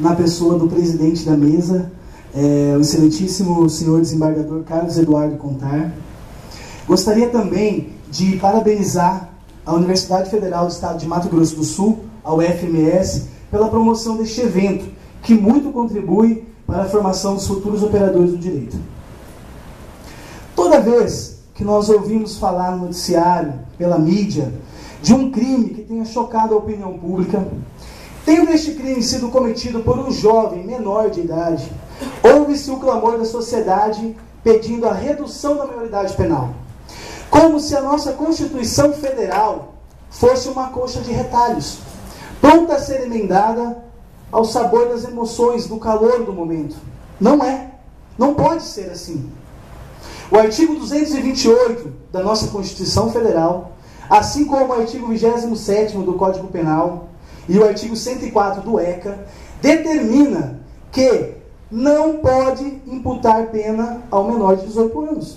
na pessoa do presidente da mesa, o excelentíssimo senhor desembargador Carlos Eduardo Contar. Gostaria também de parabenizar a Universidade Federal do Estado de Mato Grosso do Sul, a UFMS, pela promoção deste evento, que muito contribui para a formação dos futuros operadores do direito. Toda vez que nós ouvimos falar no noticiário, pela mídia, de um crime que tenha chocado a opinião pública, tendo este crime sido cometido por um jovem menor de idade, ouve-se o clamor da sociedade pedindo a redução da maioridade penal, como se a nossa Constituição Federal fosse uma coxa de retalhos, pronta a ser emendada ao sabor das emoções, do calor do momento. Não é. Não pode ser assim. O artigo 228 da nossa Constituição Federal, assim como o artigo 27º do Código Penal e o artigo 104 do ECA, determina que não pode imputar pena ao menor de 18 anos.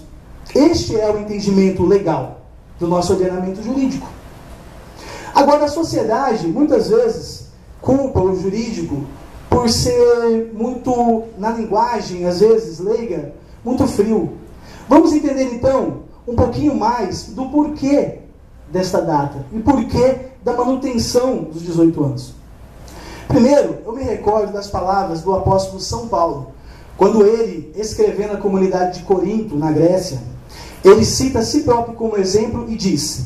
Este é o entendimento legal do nosso ordenamento jurídico. Agora, a sociedade, muitas vezes, culpa o jurídico por ser muito, na linguagem, às vezes, leiga, muito frio. Vamos entender, então, um pouquinho mais do porquê desta data e porquê da manutenção dos 18 anos. Primeiro, eu me recordo das palavras do apóstolo São Paulo, quando ele, escrevendo a comunidade de Corinto, na Grécia, ele cita a si próprio como exemplo e diz: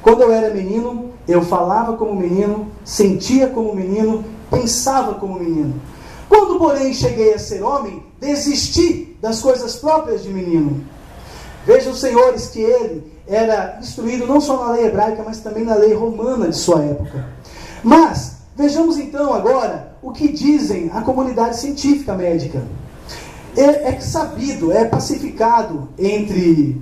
quando eu era menino, eu falava como menino, sentia como menino, pensava como menino. Quando, porém, cheguei a ser homem, desisti das coisas próprias de menino. Vejam, senhores, que ele era instruído não só na lei hebraica, mas também na lei romana de sua época. Mas, vejamos então agora o que dizem a comunidade científica médica. É sabido, é pacificado entre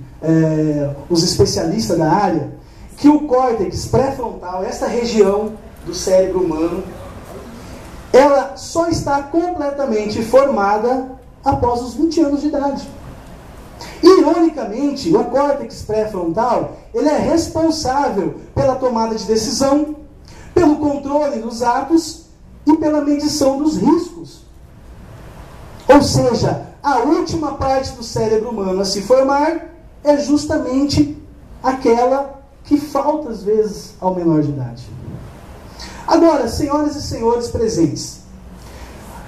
os especialistas da área, que o córtex pré-frontal, esta região do cérebro humano, ela só está completamente formada após os 20 anos de idade. Ironicamente, o córtex pré-frontal, ele é responsável pela tomada de decisão, pelo controle dos atos e pela medição dos riscos. Ou seja, a última parte do cérebro humano a se formar é justamente aquela que falta às vezes ao menor de idade. Agora, senhoras e senhores presentes,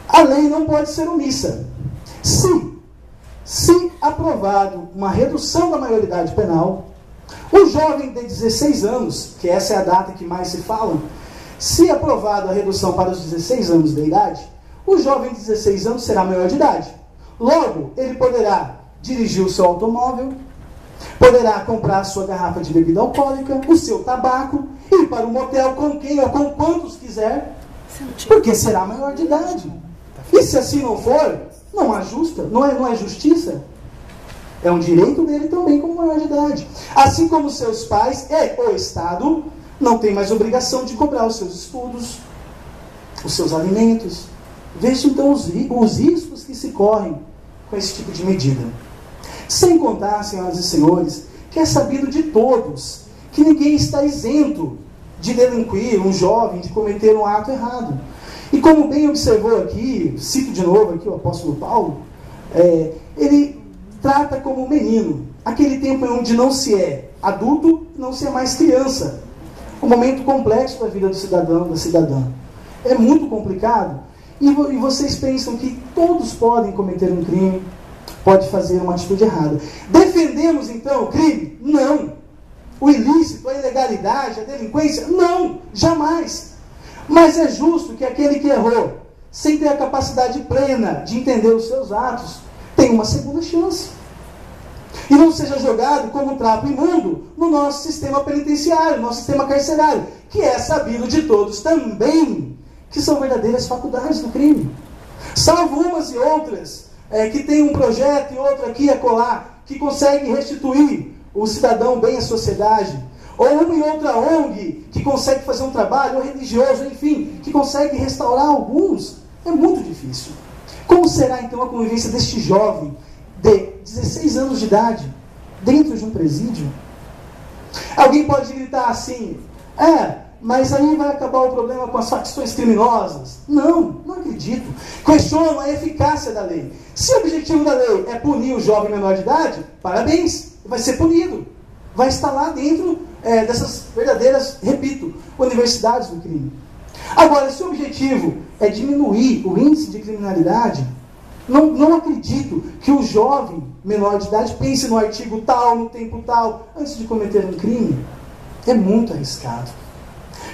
a lei não pode ser omissa. Se aprovado uma redução da maioridade penal, o jovem de 16 anos, que essa é a data que mais se fala, se aprovado a redução para os 16 anos de idade, o jovem de 16 anos será maior de idade. Logo, ele poderá dirigir o seu automóvel, poderá comprar a sua garrafa de bebida alcoólica, o seu tabaco, ir para um motel com quem ou com quantos quiser, porque será maior de idade. E se assim não for, não há não é justiça. É um direito dele também como maior de idade. Assim como seus pais e o Estado não tem mais obrigação de cobrar os seus estudos, os seus alimentos. Veja então os riscos que se correm com esse tipo de medida. Sem contar, senhoras e senhores, que é sabido de todos que ninguém está isento de delinquir, um jovem, de cometer um ato errado. E como bem observou aqui, cito de novo aqui o apóstolo Paulo, ele trata como menino, aquele tempo em onde não se é adulto, não se é mais criança. Um momento complexo da vida do cidadão, da cidadã. É muito complicado. E vocês pensam que todos podem cometer um crime, pode fazer uma atitude errada. Defendemos então o crime? Não. O ilícito, a ilegalidade, a delinquência? Não, jamais. Mas é justo que aquele que errou, sem ter a capacidade plena de entender os seus atos, tenha uma segunda chance. E não seja jogado como um trapo imundo no nosso sistema penitenciário, no nosso sistema carcerário, que é sabido de todos também que são verdadeiras faculdades do crime. Salvo umas e outras, que tem um projeto e outro aqui e acolá, que consegue restituir o cidadão bem à sociedade, ou uma e outra ONG que consegue fazer um trabalho, ou religioso, enfim, que consegue restaurar alguns, é muito difícil. Como será então a convivência deste jovem de 16 anos de idade, dentro de um presídio? Alguém pode gritar assim, mas aí vai acabar o problema com as facções criminosas. Não, não acredito. Questionam a eficácia da lei. Se o objetivo da lei é punir o jovem menor de idade, parabéns, vai ser punido. Vai estar lá dentro dessas verdadeiras, repito, universidades do crime. Agora, se o objetivo é diminuir o índice de criminalidade, não acredito que o jovem menor de idade pense no artigo tal, no tempo tal, antes de cometer um crime. É muito arriscado.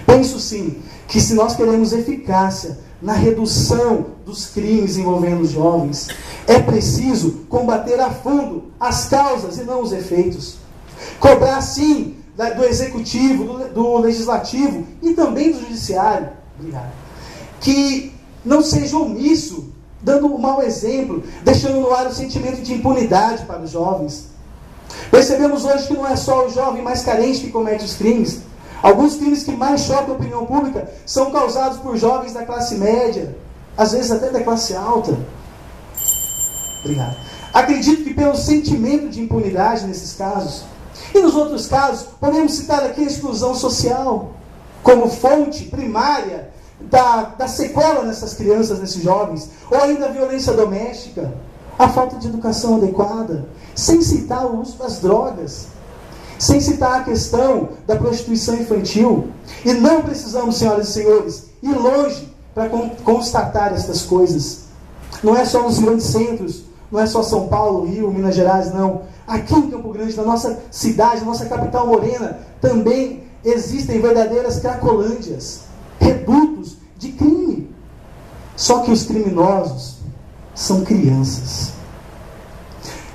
Penso sim que se nós queremos eficácia na redução dos crimes envolvendo os jovens, é preciso combater a fundo as causas e não os efeitos. Cobrar sim do executivo, do legislativo e também do judiciário, que não seja omisso, dando um mau exemplo, deixando no ar o sentimento de impunidade para os jovens. Percebemos hoje que não é só o jovem mais carente que comete os crimes. Alguns crimes que mais chocam a opinião pública são causados por jovens da classe média, às vezes até da classe alta. Acredito que pelo sentimento de impunidade nesses casos, e nos outros casos, podemos citar aqui a exclusão social, como fonte primária da sequela nessas crianças, nesses jovens, ou ainda a violência doméstica, a falta de educação adequada, sem citar o uso das drogas, sem citar a questão da prostituição infantil. E não precisamos, senhoras e senhores, ir longe para constatar estas coisas. Não é só nos grandes centros, não é só São Paulo, Rio, Minas Gerais, não. Aqui em Campo Grande, na nossa cidade, na nossa capital morena, também existem verdadeiras cracolândias, redutos de crime. Só que os criminosos são crianças.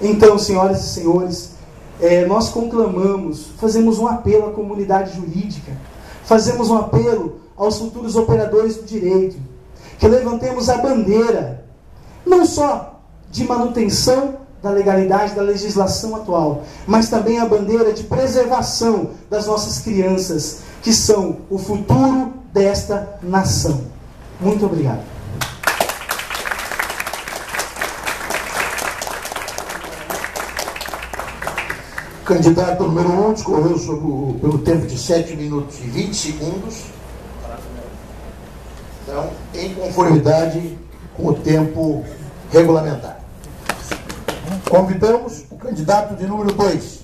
Então, senhoras e senhores, nós conclamamos, fazemos um apelo à comunidade jurídica, fazemos um apelo aos futuros operadores do direito, que levantemos a bandeira, não só de manutenção da legalidade, da legislação atual, mas também a bandeira de preservação das nossas crianças, que são o futuro desta nação. Muito obrigado. Candidato número 1 discorreu pelo tempo de 7 minutos e 20 segundos. Então, em conformidade com o tempo regulamentar. Convidamos o candidato de número 2.